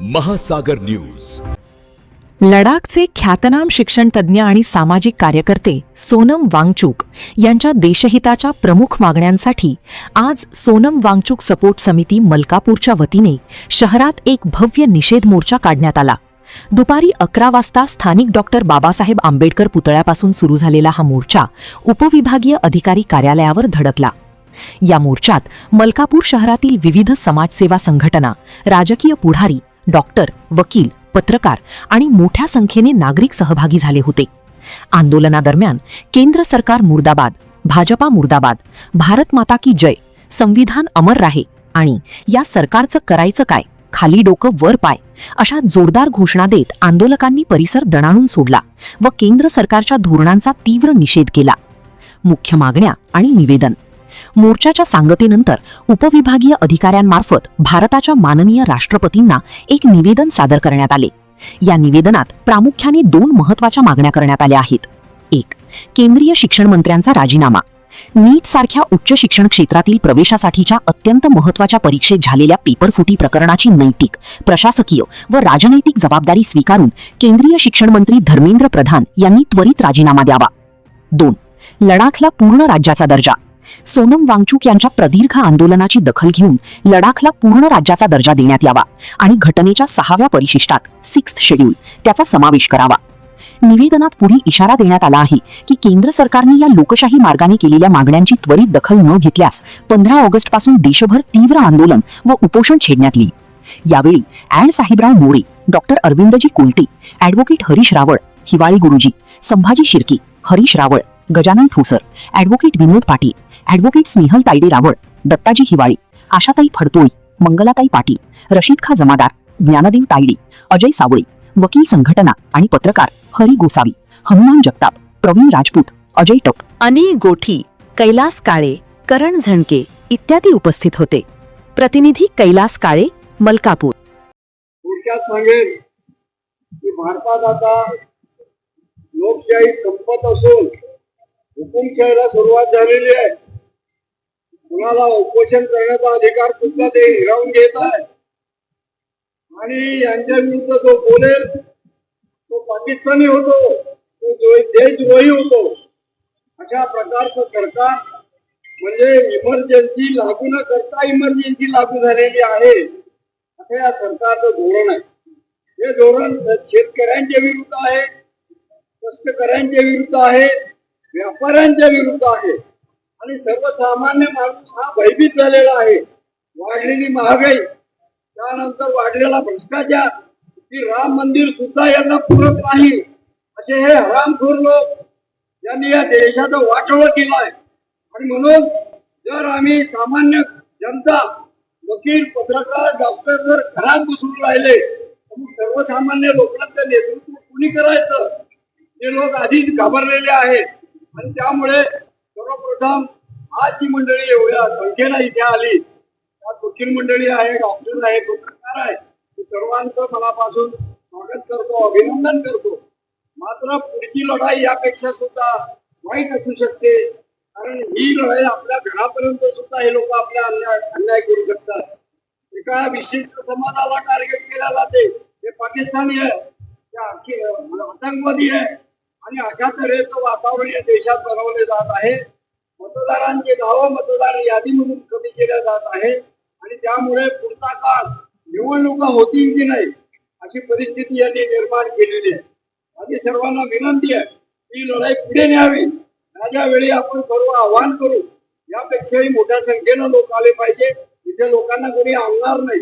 महासागर न्यूज. लडाखचे ख्यातनाम शिक्षण तज्ज्ञ आणि सामाजिक कार्यकर्ते सोनम वांगचुक यांच्या देशहिताच्या प्रमुख मागण्यांसाठी आज सोनम वांगचुक सपोर्ट समिती मलकापूरच्या वतीने शहरात एक भव्य निषेध मोर्चा काढण्यात आला. दुपारी 11 वाजता स्थानिक डॉक्टर बाबासाहेब आंबेडकर पुतळ्यापासून सुरू झालेला हा मोर्चा उपविभागीय अधिकारी कार्यालयावर धडकला. या मोर्चात मलकापूर शहरातील विविध समाजसेवा संघटना, राजकीय पुढारी, डॉक्टर, वकील, पत्रकार आणि मोठ्या संख्येने नागरिक सहभागी झाले होते. आंदोलनादरम्यान केंद्र सरकार मुर्दाबाद, भाजपा मुर्दाबाद, भारत माता की जय, संविधान अमर राहे आणि या सरकारचं करायचं काय, खाली डोकं वर पाय अशा जोरदार घोषणा देत आंदोलकांनी परिसर दणाणून सोडला व केंद्र सरकारच्या धोरणांचा तीव्र निषेध केला. मुख्य मागण्या आणि निवेदन. मोर्चाच्या सांगतेनंतर उपविभागीय अधिकाऱ्यांमार्फत भारताच्या माननीय राष्ट्रपतींना एक निवेदन सादर करण्यात आले. या निवेदनात प्रामुख्याने 2 महत्त्वाच्या मागण्या करण्यात आल्या आहेत. 1. केंद्रीय शिक्षण मंत्र्यांचा राजीनामा. नीट सारख्या उच्च शिक्षण क्षेत्रातील प्रवेशासाठीच्या अत्यंत महत्त्वाच्या परीक्षेत झालेल्या पेपरफुटी प्रकरणाची नैतिक, प्रशासकीय व राजनैतिक जबाबदारी स्वीकारून केंद्रीय शिक्षण मंत्री धर्मेंद्र प्रधान यांनी त्वरित राजीनामा द्यावा. 2. लडाखला पूर्ण राज्याचा दर्जा. सोनम वांगचुक यांच्या प्रदीर्घ आंदोलनाची दखल घेऊन लडाखला पूर्ण राज्याचा दर्जा देण्यात यावा आणि घटनेच्या 6व्या परिशिष्टात 6th शेड्यूल त्याचा समावेश करावा. निवेदनात पुढे इशारा देण्यात आला आहे की केंद्र सरकारने या लोकशाही मार्गाने केलेल्या मागण्यांची त्वरित दखल न घेतल्यास 15 ऑगस्टपासून देशभर तीव्र आंदोलन व उपोषण छेडण्यात येईल. यावेळी Adv Sahebrao More, doctor Arvindji Kolte, advocate Harish Raval, Hiwali Guruji, Sambhaji Shirke, Harish Raval, Gajanan Thosar, advocate Vinod Patil, advocate Snehal Tayde Raval, Dattaji Hiwali, Ashatai फडतोळी, मंगलाताई पाटील, रशीद खा जमादार, ज्ञानदेव तायडे, अजय सावळे, वकील संघटना आणि पत्रकार हरी गोसावी, हनुमान जगताप, प्रवीण राजपूत, अजय टप, अनी गोठी, कैलास काळे, करण झणके इत्यादी उपस्थित होते. प्रतिनिधी कैलास काळे, मलकापूर. थोडक्यात सांगेल की भारतात आता लोकशाही संपत असून हुकुमशाहीला सुरुवात झालेली आहे. कुणाला उपोषण करण्याचा अधिकार सुद्धा ते हिरावून घेत आहे आणि यांच्या विरुद्ध जो बोलेल तो पाकिस्तानी होतो, तो देशद्रोही होतो. अशा प्रकारचं सरकार म्हणजे इमर्जन्सी लागू न करता इमर्जन्सी लागू झालेली आहे असं या सरकारचं धोरण आहे. हे धोरण शेतकऱ्यांच्या विरुद्ध आहे, कष्टकऱ्यांच्या विरुद्ध आहे, व्यापाऱ्यांच्या विरुद्ध आहे आणि सर्वसामान्य माणूस हा भयभीत झालेला आहे. वाढलेली महागाई, त्यानंतर वाढलेला भ्रष्टाचार, की राम मंदिर सुद्धा यांना पुरत नाही असे हे हरामखोर लोक यांनी या देशाचं वाटोळं केलं आहे. आणि म्हणून जर आम्ही सामान्य जनता, वकील, पत्रकार, डॉक्टर जर घरात बसून राहिले तर सर्वसामान्य लोकांचं नेतृत्व कुणी करायचं? ते लोक आधीच घाबरलेले आहेत आणि त्यामुळे सर्वप्रथम आज जी मंडळी एवढ्या संख्येला इथे आली, त्यात वकील मंडळी आहे, डॉक्टर आहे, पत्रकार आहे, सर्वांचं मनापासून स्वागत करतो, अभिनंदन करतो. मात्र पुढची लढाई यापेक्षा सुद्धा वाईट असू शकते, कारण ही लढाई आपल्या घरापर्यंत सुद्धा हे लोक आपल्या अन्याय करू शकतात. एका विशिष्ट समाजाला टार्गेट केल्या जाते, ते पाकिस्तानी आहे, ते आतंकवादी आहे आणि अशा तऱ्हेचं वातावरण या देशात बनवले जात आहे. मतदारांचे नावं मतदार यादीमधून कमी केल्या जात आहे आणि त्यामुळे पुढचा काळ निवडणुका होतील की नाही अशी परिस्थिती यांनी निर्माण केलेली आहे. माझी सर्वांना विनंती आहे ही लढाई पुढे न्यावी. त्यावेळी आपण सर्व आवाहन करू, यापेक्षाही मोठ्या संख्येनं लोक आले पाहिजे. इथे लोकांना कोणी आणणार नाही.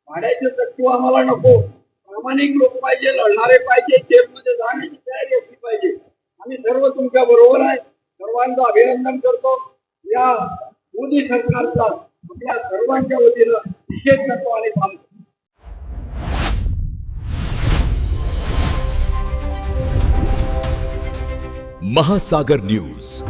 भाड्याचे तत्व आम्हाला नको, प्रामाणिक लोक पाहिजे, लढणारे पाहिजे, जेलमध्ये जाण्याची तयारी असली पाहिजे. आम्ही सर्व तुमच्या बरोबर आहे. सर्वांचं अभिनंदन करतो. या मोदी सरकारचा आपल्या सर्वांच्या वतीनं निषेध करतो आणि थांबतो. महासागर न्यूज.